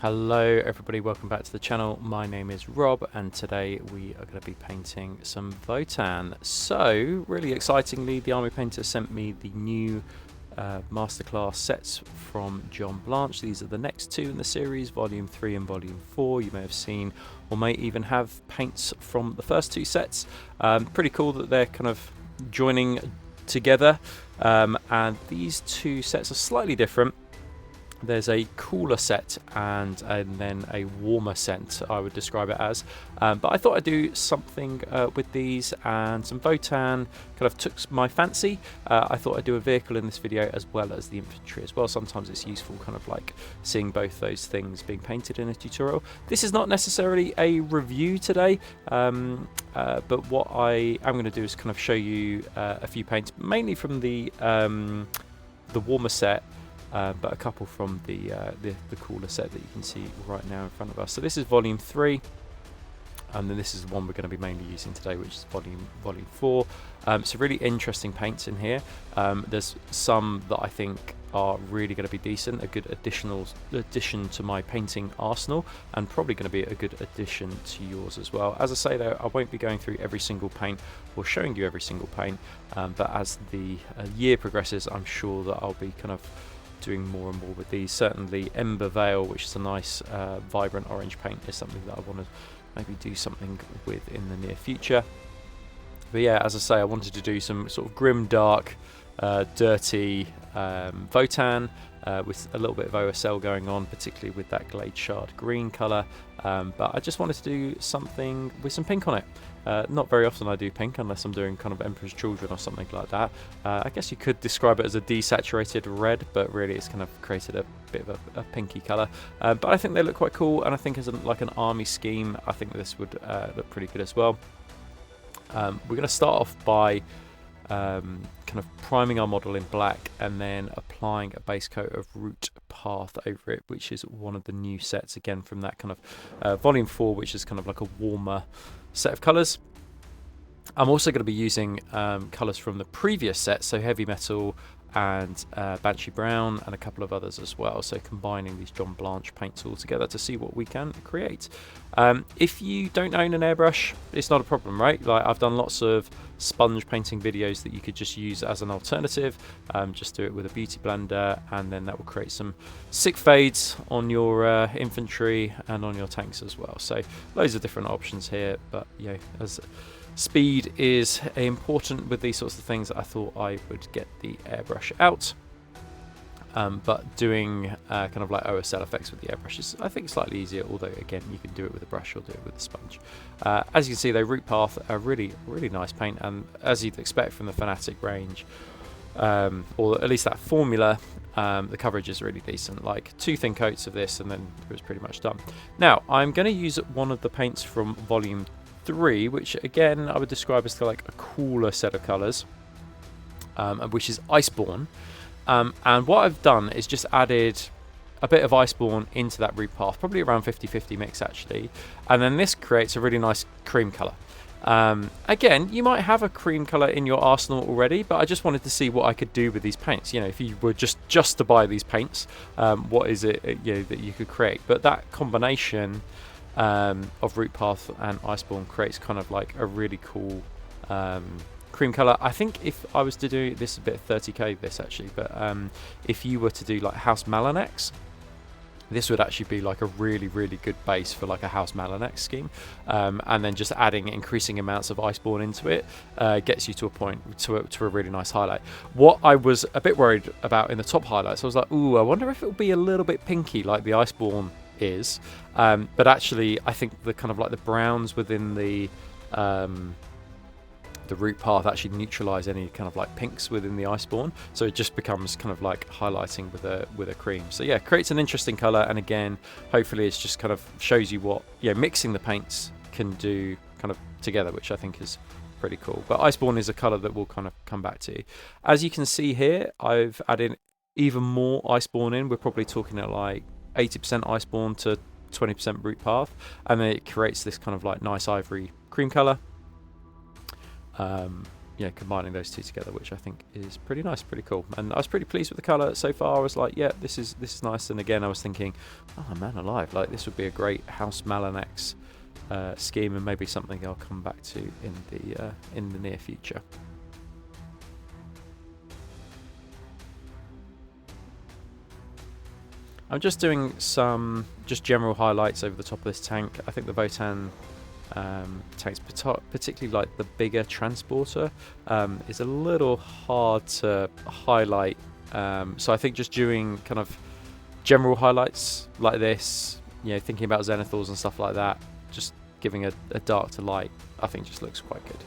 Hello everybody, welcome back to the channel. My name is Rob and today we are going to be painting some VOTANN. So really excitingly, the Army Painter sent me the new Masterclass sets from John Blanche. These are the next two in the series, Volume 3 and Volume 4. You may have seen or may even have paints from the first two sets. Pretty cool that they're kind of joining together, and these two sets are slightly different. There's a cooler set and then a warmer set, I would describe it as. But I thought I'd do something with these, and some VOTANN kind of took my fancy. I thought I'd do a vehicle in this video as well as the infantry as well. Sometimes it's useful kind of like seeing both those things being painted in a tutorial. This is not necessarily a review today, but what I am going to do is kind of show you a few paints, mainly from the warmer set. But a couple from the cooler set that you can see right now in front of us. So this is Volume 3, and then this is the one we're going to be mainly using today, which is Volume 4. So really interesting paints in here. There's some that I think are really going to be decent, a good addition to my painting arsenal, and probably going to be a good addition to yours as well. As I say though, I won't be going through every single paint or showing you every single paint, but as the year progresses, I'm sure that I'll be kind of doing more and more with these. Certainly Ember Veil, which is a nice vibrant orange paint, is something that I want to maybe do something with in the near future. But yeah, as I say, I wanted to do some sort of grim dark, dirty VOTANN with a little bit of OSL going on, particularly with that Glade Shard green colour. But I just wanted to do something with some pink on it. Not very often I do pink unless I'm doing kind of Emperor's Children or something like that. I guess you could describe it as a desaturated red, but really it's kind of created a bit of a pinky colour. But I think they look quite cool, and I think as like an army scheme, I think this would look pretty good as well. We're going to start off by kind of priming our model in black and then applying a base coat of Root Path over it, which is one of the new sets again from that kind of Volume 4, which is kind of like a warmer set of colours. I'm also going to be using colours from the previous set, so Heavy Metal and Banshee Brown and a couple of others as well, so combining these John Blanche paints all together to see what we can create. If you don't own an airbrush, it's not a problem, right? Like, I've done lots of sponge painting videos that you could just use as an alternative. Just do it with a beauty blender, and then that will create some sick fades on your infantry and on your tanks as well. So loads of different options here, but yeah, as speed is important with these sorts of things, I thought I would get the airbrush out. But doing kind of like OSL effects with the airbrush is, I think, slightly easier, although again you can do it with a brush or do it with a sponge. As you can see though, Root Path, a really nice paint, and as you'd expect from the Fanatic range, or at least that formula, the coverage is really decent. Like 2 thin coats of this and then it was pretty much done. Now I'm going to use one of the paints from Volume 3, which again I would describe as like a cooler set of colours, which is Iceborne. And what I've done is just added a bit of Iceborne into that Root Path, probably around 50-50 mix actually, and then this creates a really nice cream colour. Again, you might have a cream colour in your arsenal already, but I just wanted to see what I could do with these paints. You know, if you were just to buy these paints, what is it that you could create? But that combination of Root Path and Iceborne creates kind of like a really cool cream colour. I think if I was to do this, a bit of 30k this actually, but if you were to do like House Malanex, this would actually be like a really good base for like a House Malanex scheme, and then just adding increasing amounts of Iceborne into it gets you to a point to a really nice highlight. What I was a bit worried about in the top highlights, I was like, ooh, I wonder if it will be a little bit pinky like the Iceborne is, but actually I think the kind of like the browns within the Root Path actually neutralise any kind of like pinks within the Iceborne, so it just becomes kind of like highlighting with a cream. So yeah, creates an interesting colour, and again, hopefully it's just kind of shows you what mixing the paints can do kind of together, which I think is pretty cool. But Iceborne is a colour that we'll kind of come back to. As you can see here, I've added even more Iceborne in. We're probably talking at like 80% Iceborne to 20% Root Path, and then it creates this kind of like nice ivory cream colour. you know, combining those two together, which I think is pretty nice, pretty cool. And I was pretty pleased with the colour so far. I was like, yeah, this is nice. And again, I was thinking, oh man alive, like this would be a great House Malanex scheme, and maybe something I'll come back to in the near future. I'm just doing some general highlights over the top of this tank. I think the VOTANN tanks, particularly like the bigger transporter, is a little hard to highlight. So I think just doing kind of general highlights like this, you know, thinking about zenithals and stuff like that, just giving a dark to light, I think just looks quite good.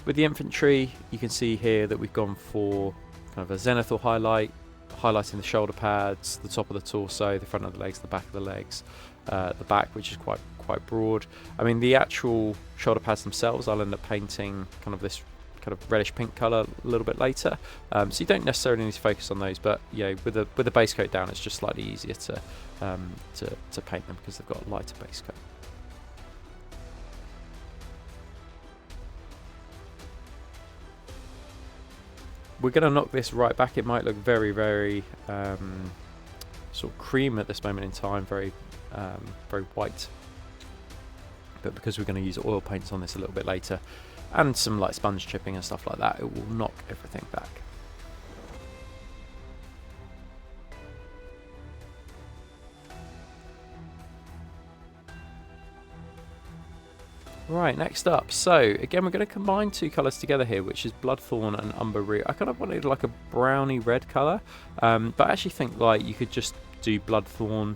With the infantry, you can see here that we've gone for kind of a zenithal highlight, highlighting the shoulder pads, the top of the torso, the front of the legs, the back of the legs, the back, which is quite broad. I mean, the actual shoulder pads themselves, I'll end up painting kind of this kind of reddish pink color a little bit later. So you don't necessarily need to focus on those, but you know, with the base coat down, it's just slightly easier to paint them because they've got a lighter base coat. We're going to knock this right back. It might look very, very sort of cream at this moment in time, very white. But because we're going to use oil paints on this a little bit later, and some like sponge chipping and stuff like that, it will knock everything back. Right, next up, so again we're going to combine two colours together here, which is Bloodthorn and Umber Root. I kind of wanted like a browny red colour, but I actually think like you could just do Bloodthorn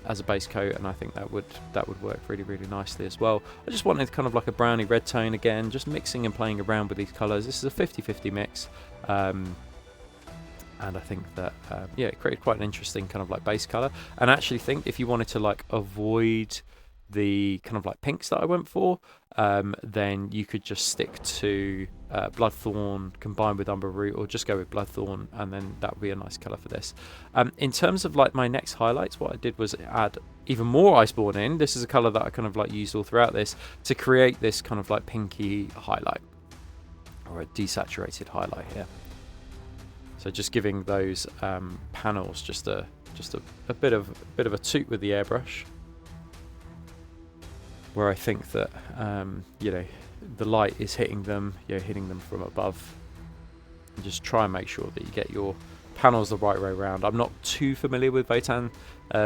as a base coat, and I think that would work really, really nicely as well. I just wanted kind of like a browny red tone again, just mixing and playing around with these colours. This is a 50-50 mix, and I think that yeah, it created quite an interesting kind of like base colour. And I actually think if you wanted to like avoid the kind of like pinks that I went for, then you could just stick to Bloodthorn combined with Umber Root, or just go with Bloodthorn, and then that would be a nice colour for this. In terms of like my next highlights, what I did was add even more Iceborne in. This is a colour that I kind of like used all throughout this to create this kind of like pinky highlight, or a desaturated highlight here. So just giving those panels just a bit of a toot with the airbrush, where I think that you know, the light is hitting them, you know, hitting them from above. And just try and make sure that you get your panels the right way around. I'm not too familiar with VOTANN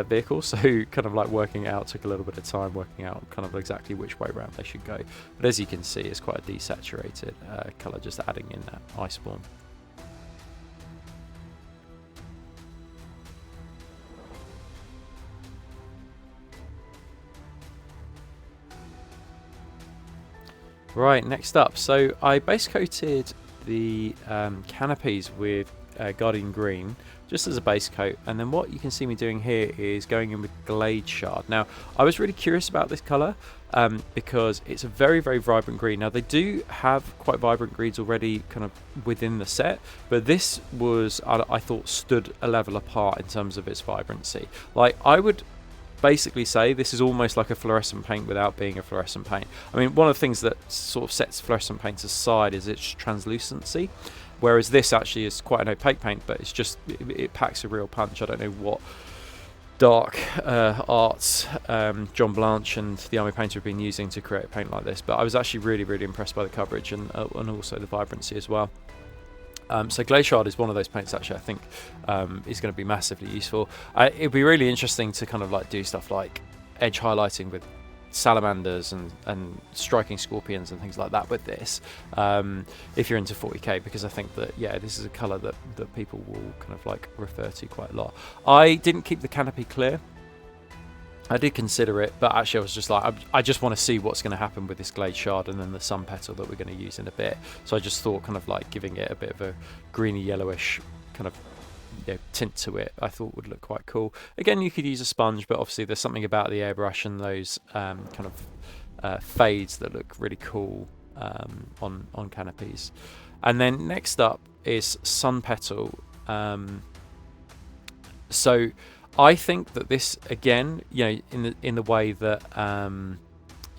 vehicles, so kind of like working out took a little bit of time, working out kind of exactly which way around they should go. But as you can see, it's quite a desaturated colour, just adding in that Iceborne. Right, next up, so I base coated the canopies with Guardian Green just as a base coat, and then what you can see me doing here is going in with Glade Shard. Now, I was really curious about this colour because it's a very, very vibrant green. Now, they do have quite vibrant greens already kind of within the set, but this was, I thought, stood a level apart in terms of its vibrancy. Like, I would basically say this is almost like a fluorescent paint without being a fluorescent paint. I mean, one of the things that sort of sets fluorescent paints aside is its translucency, whereas this actually is quite an opaque paint, but it's just, it packs a real punch. I don't know what dark arts John Blanche and the armypainter have been using to create a paint like this, but I was actually really, really impressed by the coverage and also the vibrancy as well. So Glade Shard is one of those paints actually I think is going to be massively useful. It'd be really interesting to kind of like do stuff like edge highlighting with salamanders and striking scorpions and things like that with this, if you're into 40k, because I think that, yeah, this is a colour that people will kind of like refer to quite a lot. I didn't keep the canopy clear. I did consider it, but actually I was just like, I just want to see what's going to happen with this Glade Shard and then the sun petal that we're going to use in a bit. So I just thought kind of like giving it a bit of a greeny yellowish kind of, you know, tint to it, I thought would look quite cool. Again, you could use a sponge, but obviously there's something about the airbrush and those kind of fades that look really cool on canopies. And then next up is sun petal. So I think that this, again, you know, in the way that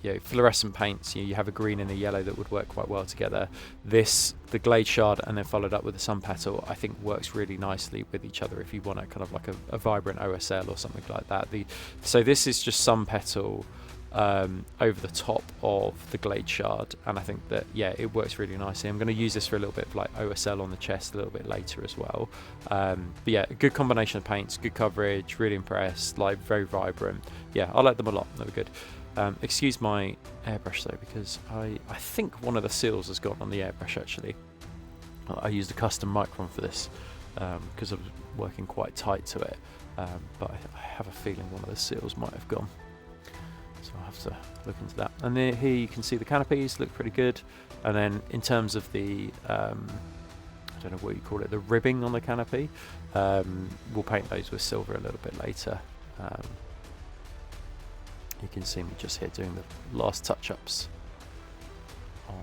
you fluorescent paints, you have a green and a yellow that would work quite well together. The glade shard and then followed up with the sun petal, I think works really nicely with each other if you want a kind of like a vibrant OSL or something like that. So this is just sun petal over the top of the glade shard, and I think that it works really nicely. I'm going to use this for a little bit of like OSL on the chest a little bit later as well. But yeah, a good combination of paints, good coverage, really impressed, like very vibrant. Yeah, I like them a lot. They were good. Excuse my airbrush though, because I think one of the seals has gone on the airbrush actually. I used a custom micron for this because I was working quite tight to it, but I have a feeling one of the seals might have gone. So I'll have to look into that. And then here you can see the canopies look pretty good. And then in terms of the, I don't know what you call it, the ribbing on the canopy, we'll paint those with silver a little bit later. You can see me just here doing the last touch-ups on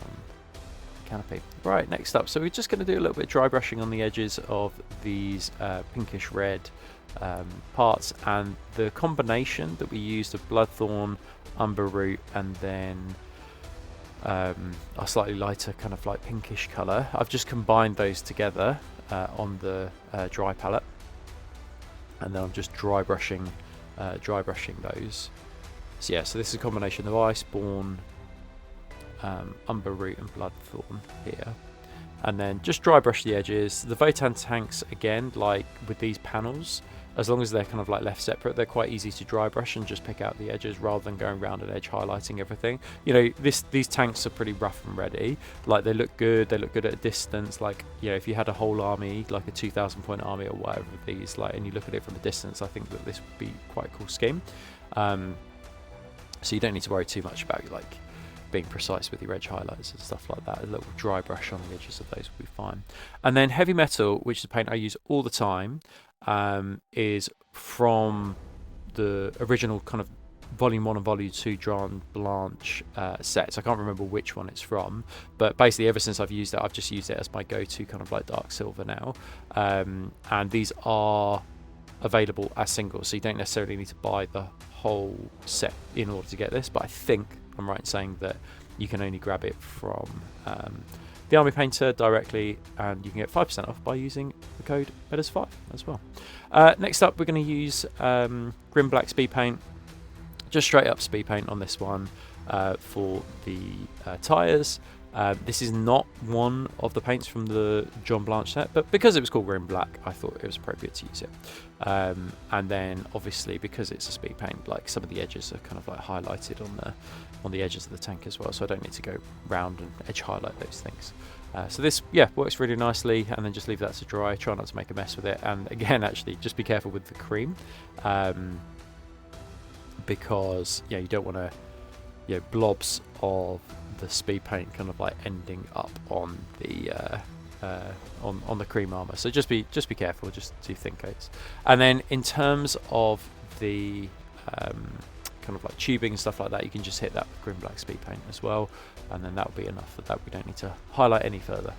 the canopy. Right, next up, so we're just going to do a little bit of dry brushing on the edges of these pinkish red parts, and the combination that we used of bloodthorn, umber root, and then a slightly lighter kind of like pinkish colour. I've just combined those together on the dry palette, and then I'm just dry brushing those. So yeah, so this is a combination of Iceborne, umber root, and bloodthorn here. And then just dry brush the edges. The VOTANN tanks, again, like with these panels, as long as they're kind of like left separate, they're quite easy to dry brush and just pick out the edges rather than going around an edge highlighting everything. These tanks are pretty rough and ready. Like, they look good at a distance. Like, if you had a whole army, like a 2,000 point army or whatever of these, like, and you look at it from a distance, I think that this would be quite a cool scheme. So you don't need to worry too much about like being precise with your edge highlights and stuff like that. A little dry brush on the edges of those will be fine. And then heavy metal, which is a paint I use all the time, is from the original kind of Volume 1 and Volume 2 John Blanche sets. I can't remember which one it's from, but basically ever since I've used it, I've just used it as my go-to kind of like dark silver now. And these are available as singles, so you don't necessarily need to buy the whole set in order to get this, but I think I'm right in saying that you can only grab it from the armypainter directly, and you can get 5% off by using the code BLANCHE'S5 as well. Next up, we're going to use Grim Black speed paint, just straight up speed paint on this one for the tyres. This is not one of the paints from the John Blanche set, but because it was called Grim Black, I thought it was appropriate to use it. And then obviously because it's a speed paint, like some of the edges are kind of like highlighted on the edges of the tank as well, so I don't need to go round and edge highlight those things. So this, works really nicely, and then just leave that to dry. Try not to make a mess with it, and again, actually, just be careful with the cream, because you don't want to, blobs of the speed paint kind of like ending up on the on the cream armor. So just be careful, just do thin coats. And then in terms of the kind of like tubing and stuff like that, you can just hit that with Grim Black speed paint as well, and then that will be enough for that. We don't need to highlight any further.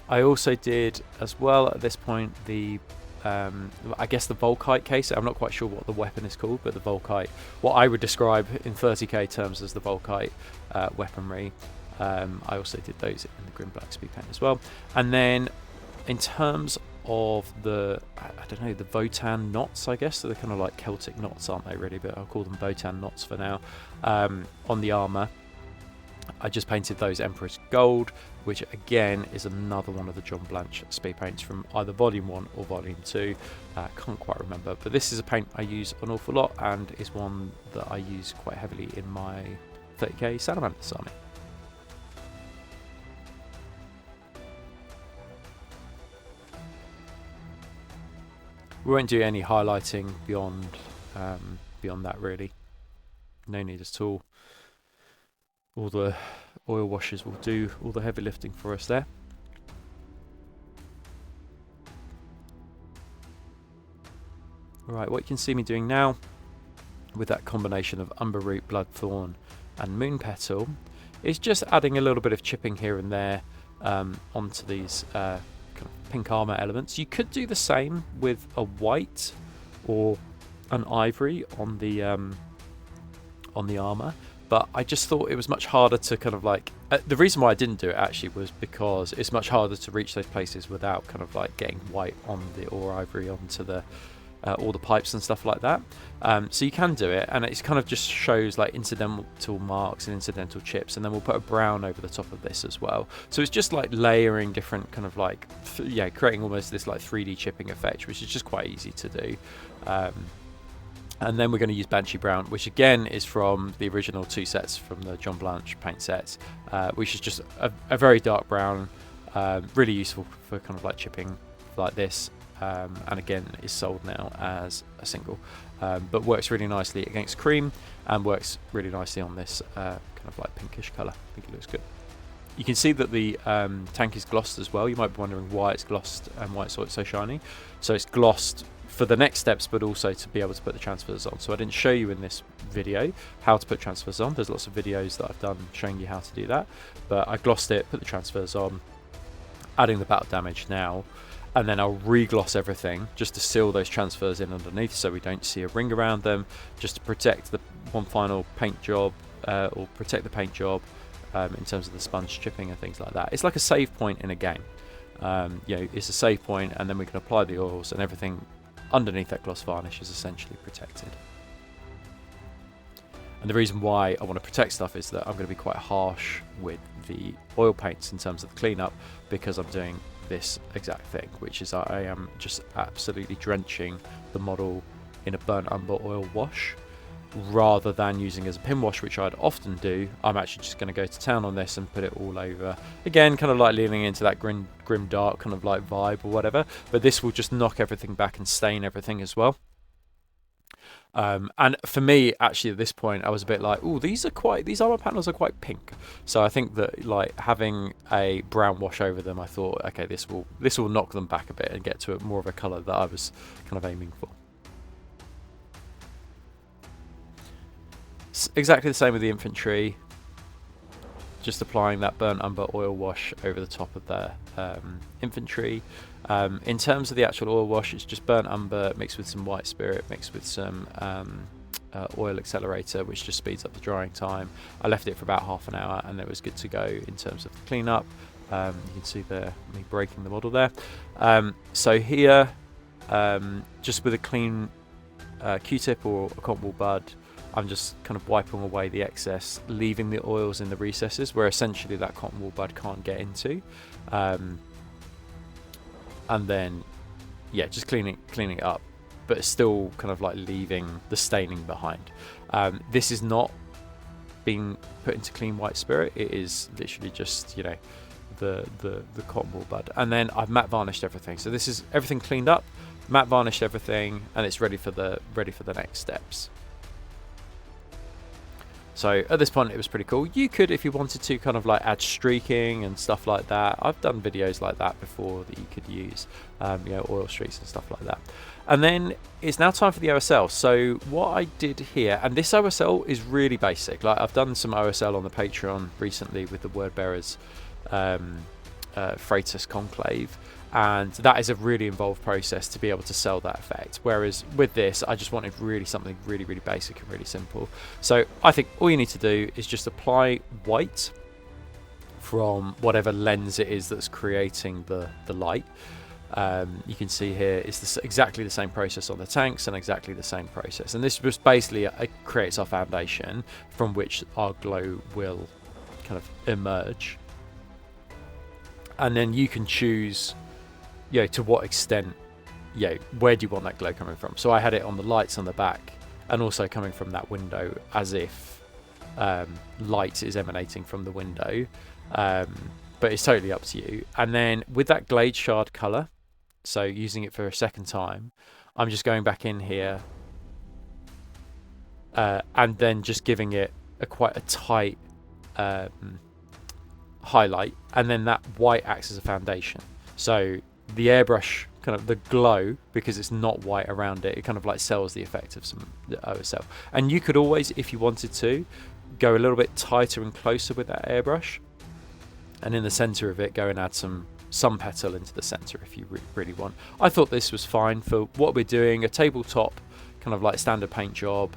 I also did as well at this point the I guess the Volkite case. I'm not quite sure what the weapon is called, but the Volkite, what I would describe in 30k terms as the Volkite weaponry. I also did those in the Grim Black speed paint as well. And then in terms of the, I don't know, the VOTANN knots, I guess, so they're kind of like Celtic knots, aren't they really, but I'll call them VOTANN knots for now, on the armour. I just painted those Emperor's Gold, which again is another one of the John Blanche speed paints from either Volume 1 or Volume 2. Can't quite remember, but this is a paint I use an awful lot and is one that I use quite heavily in my 30k Salamanders army. We won't do any highlighting beyond that really. No need at all. All the oil washes will do all the heavy lifting for us there. Right, what you can see me doing now with that combination of umber root, bloodthorn and moon petal is just adding a little bit of chipping here and there onto these kind of pink armor elements. You could do the same with a white or an ivory on the armor, but I just thought it was much harder to kind of like the reason why I didn't do it actually was because it's much harder to reach those places without kind of like getting white on the or ivory onto the all the pipes and stuff like that. So you can do it, and it kind of just shows like incidental marks and incidental chips, and then we'll put a brown over the top of this as well. So it's just like layering different kind of like creating almost this like 3D chipping effect, which is just quite easy to do. And then we're going to use Banshee Brown, which again is from the original 2 sets from the John Blanche paint sets, which is just a very dark brown, really useful for kind of like chipping like this. And again is sold now as a single, but works really nicely against cream and works really nicely on this kind of like pinkish colour. I think it looks good. You can see that the tank is glossed as well. You might be wondering why it's glossed and why it's so shiny. So it's glossed for the next steps, but also to be able to put the transfers on. So I didn't show you in this video how to put transfers on. There's lots of videos that I've done showing you how to do that, but I glossed it, put the transfers on, adding the battle damage now. And then I'll re-gloss everything just to seal those transfers in underneath so we don't see a ring around them, just to protect the one final paint job, or protect the paint job in terms of the sponge chipping and things like that. It's like a save point in a game. It's a save point, and then we can apply the oils, and everything underneath that gloss varnish is essentially protected. And the reason why I want to protect stuff is that I'm going to be quite harsh with the oil paints in terms of the cleanup, because I'm doing this exact thing, which is I am just absolutely drenching the model in a burnt umber oil wash rather than using as a pin wash, which I'd often do. I'm actually just going to go to town on this and put it all over again, kind of like leaning into that grim dark kind of like vibe or whatever, but this will just knock everything back and stain everything as well. And for me, actually, at this point, I was a bit like, "Oh, these armor panels are quite pink." So I think that like having a brown wash over them, I thought, okay, this will knock them back a bit and get to more of a colour that I was kind of aiming for. It's exactly the same with the infantry. Just applying that burnt umber oil wash over the top of the infantry. In terms of the actual oil wash, it's just burnt umber mixed with some white spirit, mixed with some oil accelerator, which just speeds up the drying time. I left it for about half an hour, and it was good to go in terms of the cleanup. You can see me breaking the model there. So here, just with a clean Q-tip or a cotton wool bud, I'm just kind of wiping away the excess, leaving the oils in the recesses where essentially that cotton wool bud can't get into. And then, just cleaning it up, but still kind of like leaving the staining behind. This is not being put into clean white spirit. It is literally just, the cotton wool bud. And then I've matte varnished everything. So this is everything cleaned up, matte varnished everything, and it's ready for the next steps. So at this point it was pretty cool. You could, if you wanted to, kind of like add streaking and stuff like that. I've done videos like that before that you could use, oil streaks and stuff like that. And then it's now time for the OSL. So what I did here, and this OSL is really basic. Like I've done some OSL on the Patreon recently with the Word Bearers Freitas Conclave, and that is a really involved process to be able to sell that effect, whereas with this I just wanted something really basic and really simple. So I think all you need to do is just apply white from whatever lens it is that's creating the light. You can see here it's exactly the same process on the tanks and exactly the same process, and this just basically creates our foundation from which our glow will kind of emerge. And then you can choose to what extent, where do you want that glow coming from. So I had it on the lights on the back and also coming from that window as if light is emanating from the window, but it's totally up to you. And then with that Glade Shard colour, so using it for a second time, I'm just going back in here and then just giving it quite a tight highlight, and then that white acts as a foundation. So the airbrush kind of the glow, because it's not white around it, it kind of like sells the effect of some OSL. And you could always, if you wanted to, go a little bit tighter and closer with that airbrush, and in the center of it go and add some petal into the center if you really want. I thought this was fine for what we're doing, a tabletop kind of like standard paint job.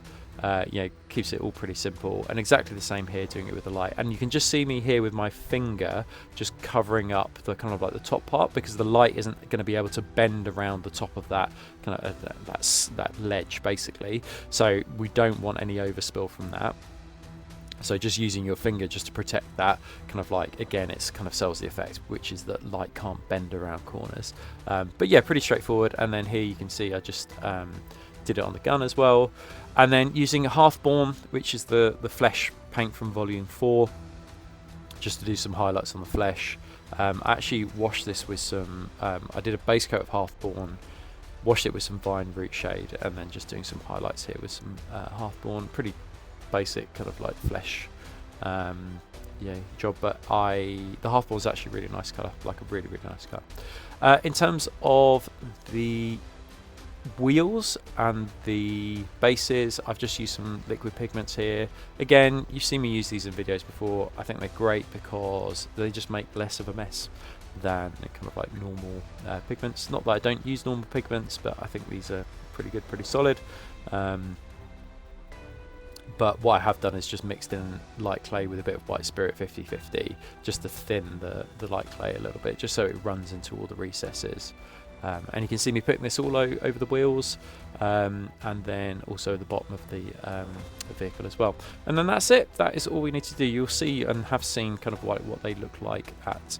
You know, keeps it all pretty simple, and exactly the same here doing it with the light. And you can just see me here with my finger just covering up the kind of like the top part, because the light isn't going to be able to bend around the top of that kind of that ledge basically, so we don't want any overspill from that. So just using your finger just to protect that, kind of like, again, it's kind of sells the effect, which is that light can't bend around corners. But yeah, pretty straightforward. And then here you can see I just did it on the gun as well. And then using a Half-Born, which is the flesh paint from volume 4, just to do some highlights on the flesh. I actually washed this with some, I did a base coat of Half-Born, washed it with some Vine Root shade, and then just doing some highlights here with some Half-Born. Pretty basic kind of like flesh yeah, job, but the Half-Born is actually really nice colour, like a really nice colour. In terms of the wheels and the bases, I've just used some liquid pigments here. Again, you've seen me use these in videos before. I think they're great because they just make less of a mess than kind of like normal pigments. Not that I don't use normal pigments, but I think these are pretty good, pretty solid. But what I have done is just mixed in light clay with a bit of white spirit 50/50, just to thin the light clay a little bit, just so it runs into all the recesses. And you can see me putting this all over the wheels, and then also the bottom of the vehicle as well. And then that's it. That is all we need to do. You'll see and have seen kind of what they look like at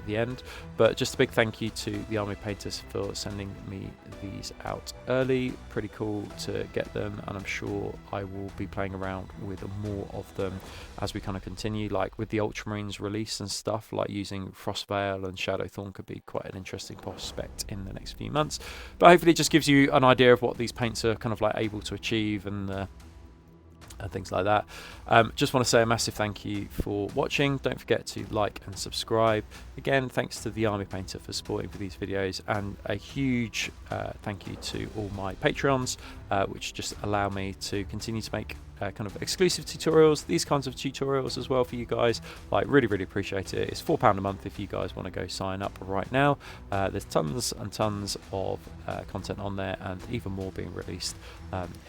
the end. But just a big thank you to the Army Painters for sending me these out early. Pretty cool to get them, and I'm sure I will be playing around with more of them as we kind of continue, like with the Ultramarines release and stuff, like using Frostveil and Shadowthorn could be quite an interesting prospect in the next few months. But hopefully it just gives you an idea of what these paints are kind of like able to achieve, and things like that. Just want to say a massive thank you for watching. Don't forget to like and subscribe. Again, thanks to the Army Painter for supporting for these videos, and a huge thank you to all my Patreons, which just allow me to continue to make kind of exclusive tutorials, these kinds of tutorials as well for you guys. Like, really appreciate it. It's £4 a month if you guys want to go sign up right now. There's tons and tons of content on there, and even more being released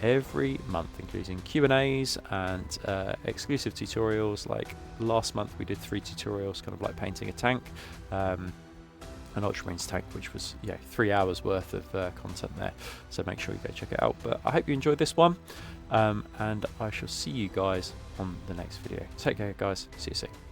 every month, including Q&As and exclusive tutorials. Like last month we did 3 tutorials, kind of like painting a tank, an Ultramarines tank, which was 3 hours worth of content there, so make sure you go check it out. But I hope you enjoyed this one, and I shall see you guys on the next video. Take care guys, see you soon.